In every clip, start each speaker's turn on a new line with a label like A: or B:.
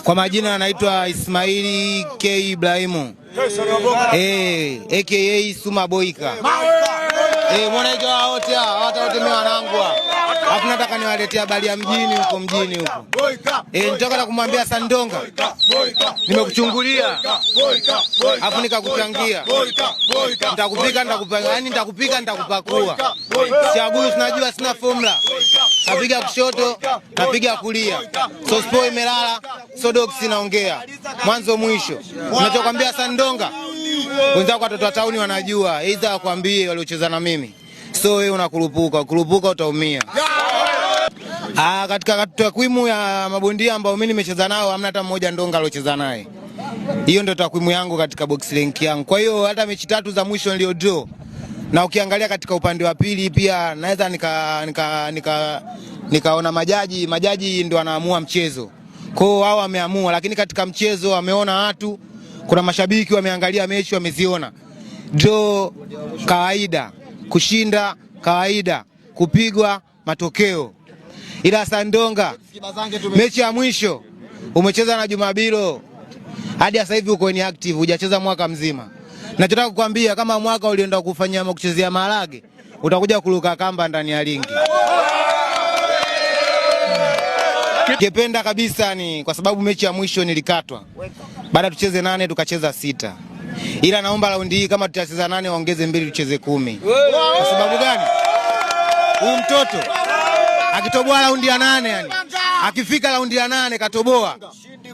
A: Kwa majina anaitwa Ismaili K Ibrahimu. AKA Suma Boyka. Mbona hizo wote hata wote mimi wanangu. Alafu nataka niwaletea habari ya mjini huko nitaka na kumwambia Sandonga. Nimekuchungulia. Alafu nikakuchangia. Nitakupika nitakupakua. Chaguu unajua sina formula. Napiga kushoto, napiga kulia. So spo imelala, so dogs inaongea. Mwanzo mwisho. Ninachokwambia Sandonga. Wenzako watoto wa tauni wanajua, aidha wakwambie waliocheza na mimi. So wewe unakurupuka utaumia. Katika takwimu ya mabondia ambao mimi nimecheza nao hamna hata mmoja Ndonga aliocheza naye. Hiyo ndio takwimu yangu katika box rank yangu. Kwa hiyo hata mechi 3 za mwisho nilio draw. Na ukiangalia katika upande wa pili pia naweza nikaona majaji ndio wanaamua mchezo. Kwa hiyo wao wameamua, lakini katika mchezo wameona watu, kuna mashabiki wameangalia mechi wameziona. Draw kawaida, kushinda kawaida, kupigwa matokeo. Ila Sandonga mechi ya mwisho umecheza na Jumabilo. Hadi sasa hivi uko inactive, hujacheza mwaka mzima. Nachotaka kukwambia kama mwaka ulienda kufanyia kuchezea maharage, utakuja kuruka kamba ndani ya ringi. Ningependa kabisa ni kwa sababu mechi ya mwisho nilikatwa. Baada tucheze 8 tukacheza 6. Ila naomba raundi hii kama tutacheza 8 waongeze 2 tucheze 10. Kwa sababu gani? Huyu mtoto akitoboa raundi ya 8 yani. Akifika raundi ya 8 katoboa.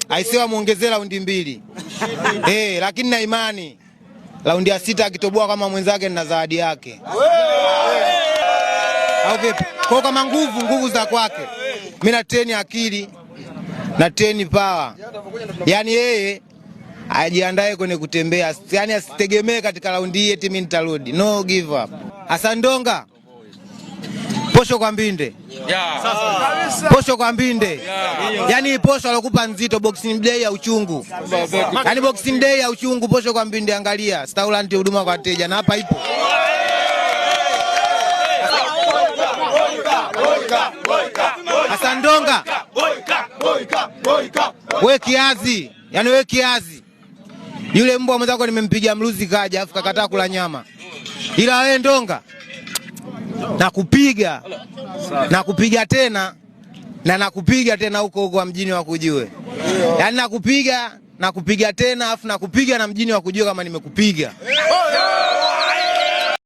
A: Aisewa muongezee raundi 2. Lakini na imani raundi ya 6 akitoboa kama mwenzake na zawadi yake. Kwa kama nguvu za kwake. Mimi na treni akili na treni power. Yaani yeye ajiandae kwenye kutembea. Yaani asitegemee katika raundi hii eti mimi nitarudi. No give up. Asandonga. Posho kwa mbinde. Posho kwa mbinde. Yaani posho alokupa nzito boxing day ya uchungu. Yaani boxing day ya uchungu posho kwa mbinde angalia. Staulant huduma kwa wateja na hapa ipo. Asandonga. Wewe kiazi. Yaani wewe kiazi. Yule mbwa mwenzako nimempiga mluzi kaja afu kakataa kula nyama. Ila wewe Ndonga nakupiga tena na nakupiga tena huko mjini wa kujue. Yaani nakupiga tena afu nakupiga na mjini wa kujue kama nimekupiga.